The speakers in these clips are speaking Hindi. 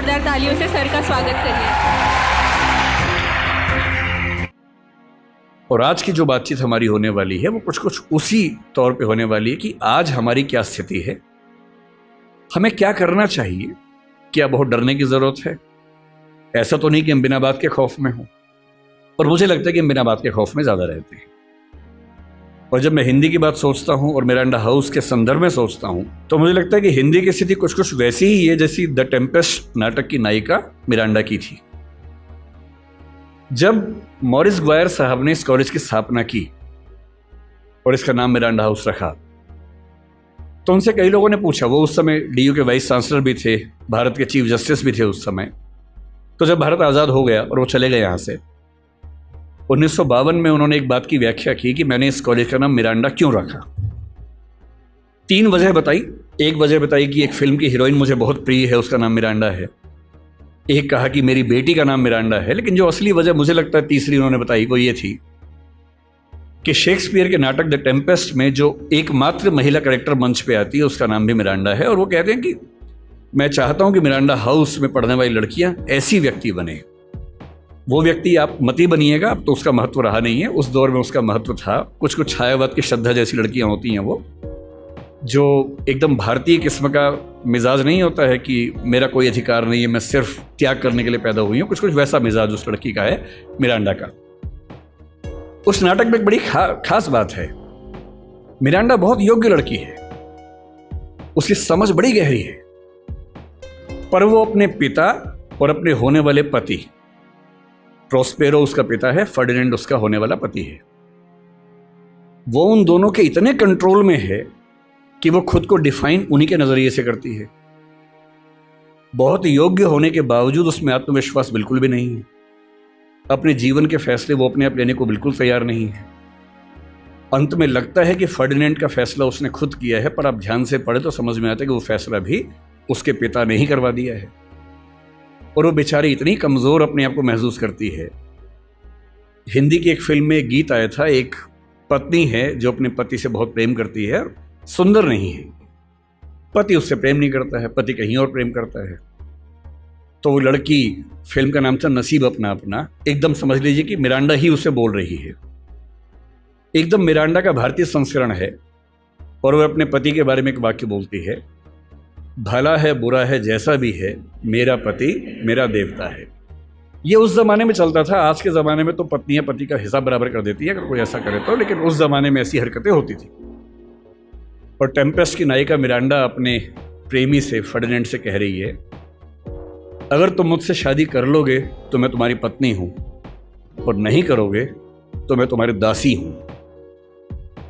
जोरदार तालियों से सर का स्वागत करिए। और आज की जो बातचीत हमारी होने वाली है वो कुछ कुछ उसी तौर पे होने वाली है कि आज हमारी क्या स्थिति है, हमें क्या करना चाहिए, क्या बहुत डरने की जरूरत है। ऐसा तो नहीं कि हम बिना बात के खौफ में हों, और मुझे लगता है कि हम बिना बात के खौफ में ज्यादा रहते हैं। और जब मैं हिंदी की बात सोचता हूं और मिरांडा हाउस के संदर्भ में सोचता हूं तो मुझे लगता है कि हिंदी की स्थिति कुछ कुछ वैसी ही है जैसी द टेम्पेस्ट नाटक की नायिका मिरांडा की थी। जब मॉरिस ग्वायर साहब ने इस कॉलेज की स्थापना की और इसका नाम मिरांडा हाउस रखा तो उनसे कई लोगों ने पूछा, वो उस समय डीयू के वाइस चांसलर भी थे, भारत के चीफ जस्टिस भी थे उस समय। तो जब भारत आज़ाद हो गया और वो चले गए यहाँ से, 1952 में उन्होंने एक बात की व्याख्या की कि मैंने इस कॉलेज का नाम मिरांडा क्यों रखा। 3 वजह बताई। एक वजह बताई कि एक फिल्म की हीरोइन मुझे बहुत प्रिय है, उसका नाम मिरांडा है। एक कहा कि मेरी बेटी का नाम मिरांडा है। लेकिन जो असली वजह मुझे लगता है तीसरी उन्होंने बताई वो ये थी कि शेक्सपियर के नाटक द टेम्पेस्ट में जो एकमात्र महिला कैरेक्टर मंच पे आती है उसका नाम भी मिरांडा है। और वो कहते हैं कि मैं चाहता हूं कि मिरांडा हाउस में पढ़ने वाली लड़कियां ऐसी व्यक्ति बने। वो व्यक्ति आप मती बनिएगा, अब तो उसका महत्व रहा नहीं है, उस दौर में उसका महत्व था। कुछ कुछ छायावाद की श्रद्धा जैसी लड़कियां होती हैं वो, जो एकदम भारतीय किस्म का मिजाज नहीं होता है कि मेरा कोई अधिकार नहीं है, मैं सिर्फ त्याग करने के लिए पैदा हुई हूं। कुछ कुछ वैसा मिजाज उस लड़की का है, मिरांडा का। उस नाटक में एक बड़ी खास बात है, मिरांडा बहुत योग्य लड़की है, उसकी समझ बड़ी गहरी है, पर वो अपने पिता और अपने होने वाले पति, प्रोस्पेरो उसका पिता है, फर्डिनेंड उसका होने वाला पति है, वो उन दोनों के इतने कंट्रोल में है कि वो खुद को डिफाइन उन्हीं के नजरिए से करती है। बहुत योग्य होने के बावजूद उसमें आत्मविश्वास बिल्कुल भी नहीं है। अपने जीवन के फैसले वो अपने आप लेने को बिल्कुल तैयार नहीं है। अंत में लगता है कि फर्डिनेंड का फैसला उसने खुद किया है, पर आप ध्यान से पढ़े तो समझ में आता है कि वो फैसला भी उसके पिता ने ही करवा दिया है। और वो बेचारी इतनी कमजोर अपने आप को महसूस करती है। हिंदी की एक फिल्म में एक गीत आया था, एक पत्नी है जो अपने पति से बहुत प्रेम करती है, सुंदर नहीं है, पति उससे प्रेम नहीं करता है, पति कहीं और प्रेम करता है। तो वो लड़की, फिल्म का नाम था नसीब अपना अपना, एकदम समझ लीजिए कि मिरांडा ही उसे बोल रही है, एकदम मिरांडा का भारतीय संस्करण है। और वो अपने पति के बारे में एक वाक्य बोलती है, भला है बुरा है जैसा भी है, मेरा पति मेरा देवता है। ये उस जमाने में चलता था। आज के जमाने में तो पत्नियां पति का हिसाब बराबर कर देती है अगर कोई ऐसा करे तो, लेकिन उस जमाने में ऐसी हरकतें होती थी। और टेम्पेस्ट की नायिका मिरांडा अपने प्रेमी से, फर्डिनेंड से कह रही है, अगर तुम मुझसे शादी कर लोगे तो मैं तुम्हारी पत्नी हूं, और नहीं करोगे तो मैं तुम्हारी दासी हूं।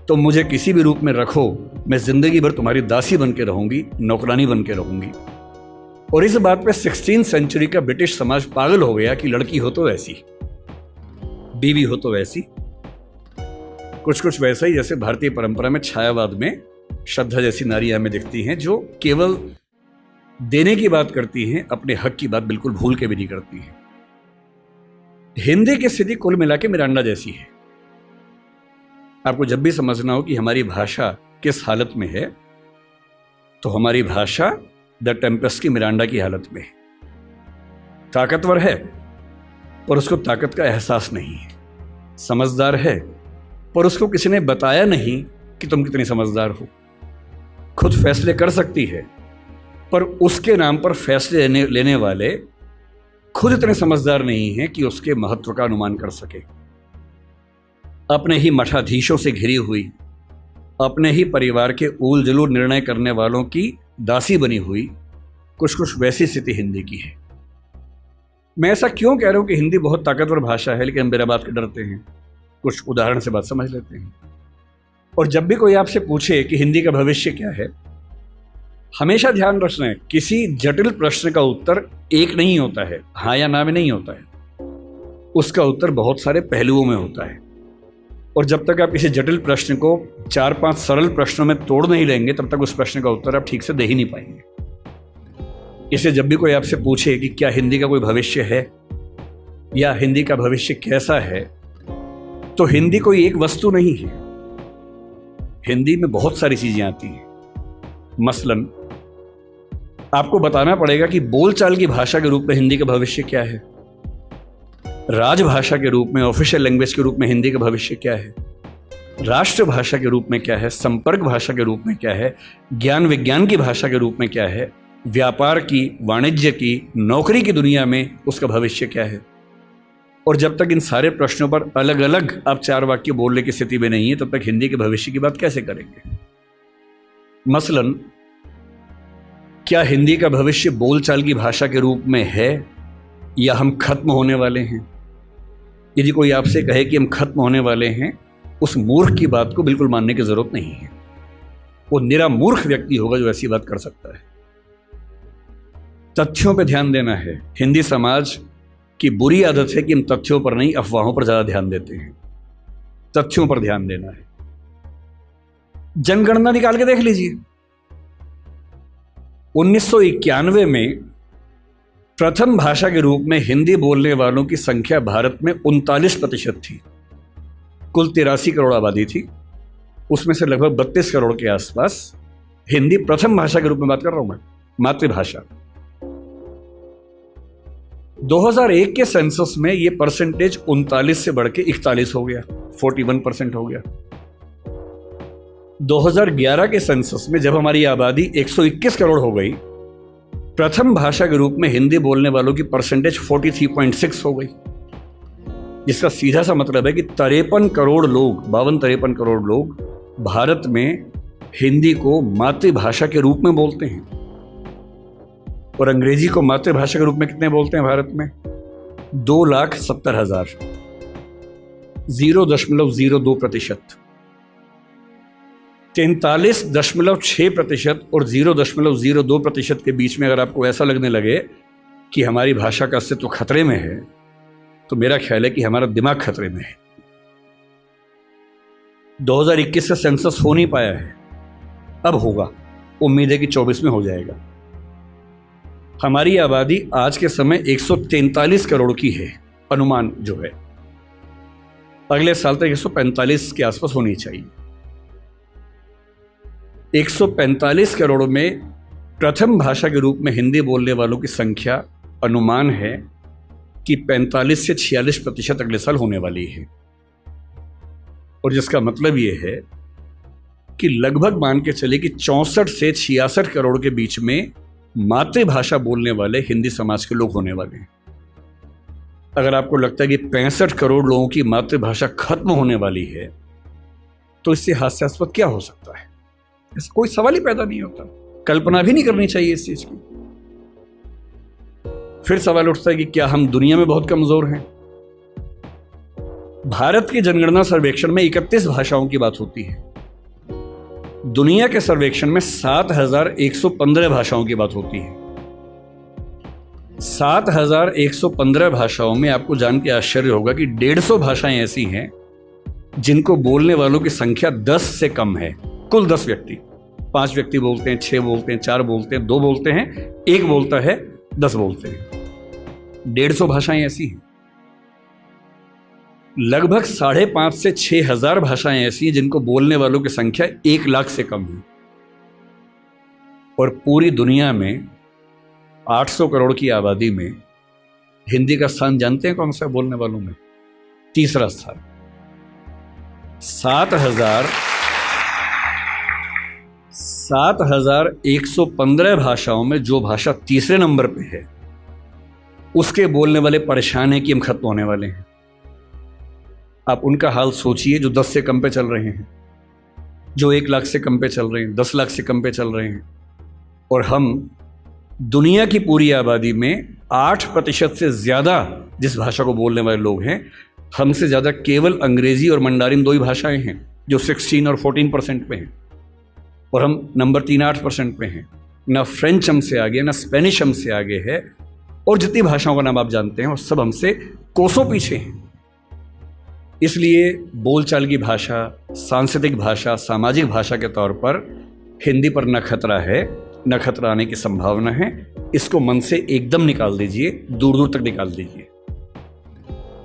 तुम मुझे किसी भी रूप में रखो, मैं जिंदगी भर तुम्हारी दासी बन के रहूंगी, नौकरानी बन के रहूंगी। और इस बात पे 16वीं सेंचुरी का ब्रिटिश समाज पागल हो गया कि लड़की हो तो वैसी, बीवी हो तो वैसी। कुछ कुछ वैसा ही जैसे भारतीय परंपरा में छायावाद में श्रद्धा जैसी नारियां हमें दिखती हैं, जो केवल देने की बात करती हैं, अपने हक की बात बिल्कुल भूल के भी नहीं करती हैं। हिंदी की स्थिति कुल मिला के मिरांडा जैसी है। आपको जब भी समझना हो कि हमारी भाषा किस हालत में है, तो हमारी भाषा द टेम्पेस्ट की मिरांडा की हालत में है। ताकतवर है पर उसको ताकत का एहसास नहीं है, समझदार है पर उसको किसी ने बताया नहीं कि तुम कितनी समझदार हो। खुद फैसले कर सकती है पर उसके नाम पर फैसले लेने वाले खुद इतने समझदार नहीं हैं कि उसके महत्व का अनुमान कर सके। अपने ही मठाधीशों से घिरी हुई, अपने ही परिवार के ऊल जलूल निर्णय करने वालों की दासी बनी हुई, कुछ कुछ वैसी स्थिति हिंदी की है। मैं ऐसा क्यों कह रहा हूं कि हिंदी बहुत ताकतवर भाषा है, लेकिन हम मेरा बात के डरते हैं। कुछ उदाहरण से बात समझ लेते हैं। और जब भी कोई आपसे पूछे कि हिंदी का भविष्य क्या है, हमेशा ध्यान रखना है, किसी जटिल प्रश्न का उत्तर एक नहीं होता है, हाँ या ना में नहीं होता है। उसका उत्तर बहुत सारे पहलुओं में होता है। और जब तक आप किसी जटिल प्रश्न को 4-5 सरल प्रश्नों में तोड़ नहीं लेंगे, तब तक उस प्रश्न का उत्तर आप ठीक से दे ही नहीं पाएंगे। इसलिए जब भी कोई आपसे पूछे कि क्या हिंदी का कोई भविष्य है या हिंदी का भविष्य कैसा है, तो हिंदी कोई एक वस्तु नहीं है। हिंदी में बहुत सारी चीजें आती हैं। मसलन आपको बताना पड़ेगा कि बोलचाल की भाषा के रूप में हिंदी का भविष्य क्या है, राजभाषा के रूप में, ऑफिशियल लैंग्वेज के रूप में हिंदी का भविष्य क्या है, राष्ट्रभाषा के रूप में क्या है, संपर्क भाषा के रूप में क्या है, ज्ञान विज्ञान की भाषा के रूप में क्या है, व्यापार की, वाणिज्य की, नौकरी की दुनिया में उसका भविष्य क्या है। और जब तक इन सारे प्रश्नों पर अलग अलग आप 4 वाक्य बोलने की स्थिति में नहीं है, तब तक हिंदी के भविष्य की बात कैसे करेंगे। मसलन, क्या हिंदी का भविष्य बोलचाल की भाषा के रूप में है या हम खत्म होने वाले हैं। यदि कोई आपसे कहे कि हम खत्म होने वाले हैं, उस मूर्ख की बात को बिल्कुल मानने की जरूरत नहीं है। वो निरा मूर्ख व्यक्ति होगा जो ऐसी बात कर सकता है। तथ्यों पर ध्यान देना है। हिंदी समाज की बुरी आदत है कि हम तथ्यों पर नहीं, अफवाहों पर ज्यादा ध्यान देते हैं। तथ्यों पर ध्यान देना है। जनगणना निकाल के देख लीजिए। 1991 में प्रथम भाषा के रूप में हिंदी बोलने वालों की संख्या भारत में 39% थी। कुल 83 करोड़ आबादी थी, उसमें से लगभग 32 करोड़ के आसपास हिंदी प्रथम भाषा के रूप में बात कर रहा हूं मैं, मातृभाषा। 2001 के सेंसस में यह परसेंटेज 39 से बढ़ के 41 हो गया, 41% हो गया। 2011 के सेंसस में जब हमारी आबादी 121 करोड़ हो गई, प्रथम भाषा के रूप में हिंदी बोलने वालों की परसेंटेज 43.6 हो गई, जिसका सीधा सा मतलब है कि 53 करोड़ लोग, 52-53 करोड़ लोग भारत में हिंदी को मातृभाषा के रूप में बोलते हैं। और अंग्रेजी को मातृभाषा के रूप में कितने बोलते हैं भारत में? 2,70,000, 0.02%। 43.6% और 0.02% के बीच में अगर आपको ऐसा लगने लगे कि हमारी भाषा का अस्तित्व खतरे में है, तो मेरा ख्याल है कि हमारा दिमाग खतरे में है। 2021 से सेंसस हो नहीं पाया है, अब होगा। उम्मीद है कि 24 में हो जाएगा। हमारी आबादी आज के समय 143 करोड़ की है, अनुमान जो है। अगले साल तक 145 के आसपास होनी चाहिए। 145 करोड़ में प्रथम भाषा के रूप में हिंदी बोलने वालों की संख्या अनुमान है कि 45 से 46% अगले साल होने वाली है। और जिसका मतलब यह है कि लगभग मान के चले कि 64 से 66 करोड़ के बीच में मातृभाषा बोलने वाले हिंदी समाज के लोग होने वाले हैं। अगर आपको लगता है कि 65 करोड़ लोगों की मातृभाषा खत्म होने वाली है, तो इससे हास्यास्पद क्या हो सकता है? ऐसा कोई सवाल ही पैदा नहीं होता। कल्पना भी नहीं करनी चाहिए इस चीज की। फिर सवाल उठता है कि क्या हम दुनिया में बहुत कमजोर हैं? भारत की जनगणना सर्वेक्षण में 31 भाषाओं की बात होती है। दुनिया के सर्वेक्षण में 7,115 भाषाओं की बात होती है। 7,115 भाषाओं में आपको जान के आश्चर्य होगा कि 150 भाषाएं ऐसी हैं जिनको बोलने वालों की संख्या 10 से कम है। कुल 10 व्यक्ति, 5 व्यक्ति बोलते हैं, 6 बोलते हैं, 4 बोलते हैं, 2 बोलते हैं, 1 बोलता है, 10 बोलते हैं। 150 भाषाएं ऐसी हैं। लगभग 5,500 से 6,000 भाषाएं ऐसी हैं जिनको बोलने वालों की संख्या 1 लाख से कम है। और पूरी दुनिया में 800 करोड़ की आबादी में हिंदी का स्थान जानते हैं कौन सा बोलने वालों में? तीसरा स्थान। 7,115 भाषाओं में जो भाषा तीसरे नंबर पे है, उसके बोलने वाले परेशान हैं कि हम खत्म होने वाले हैं। आप उनका हाल सोचिए जो 10 से कम पे चल रहे हैं, जो 1 लाख से कम पे चल रहे हैं, 10 लाख से कम पे चल रहे हैं। और हम दुनिया की पूरी आबादी में 8% से ज़्यादा जिस भाषा को बोलने वाले लोग हैं, हमसे ज़्यादा केवल अंग्रेजी और मंडारिन 2 ही भाषाएं हैं जो 16 और 14% पे हैं। और हम नंबर 3 8% पे हैं। ना फ्रेंच हमसे आगे, ना स्पेनिश हमसे आगे है। और जितनी भाषाओं का नाम आप जानते हैं वो सब हमसे कोसों पीछे हैं। इसलिए बोलचाल की भाषा, सांस्कृतिक भाषा, सामाजिक भाषा के तौर पर हिंदी पर न खतरा है, न खतरा आने की संभावना है। इसको मन से एकदम निकाल दीजिए, दूर दूर तक निकाल दीजिए।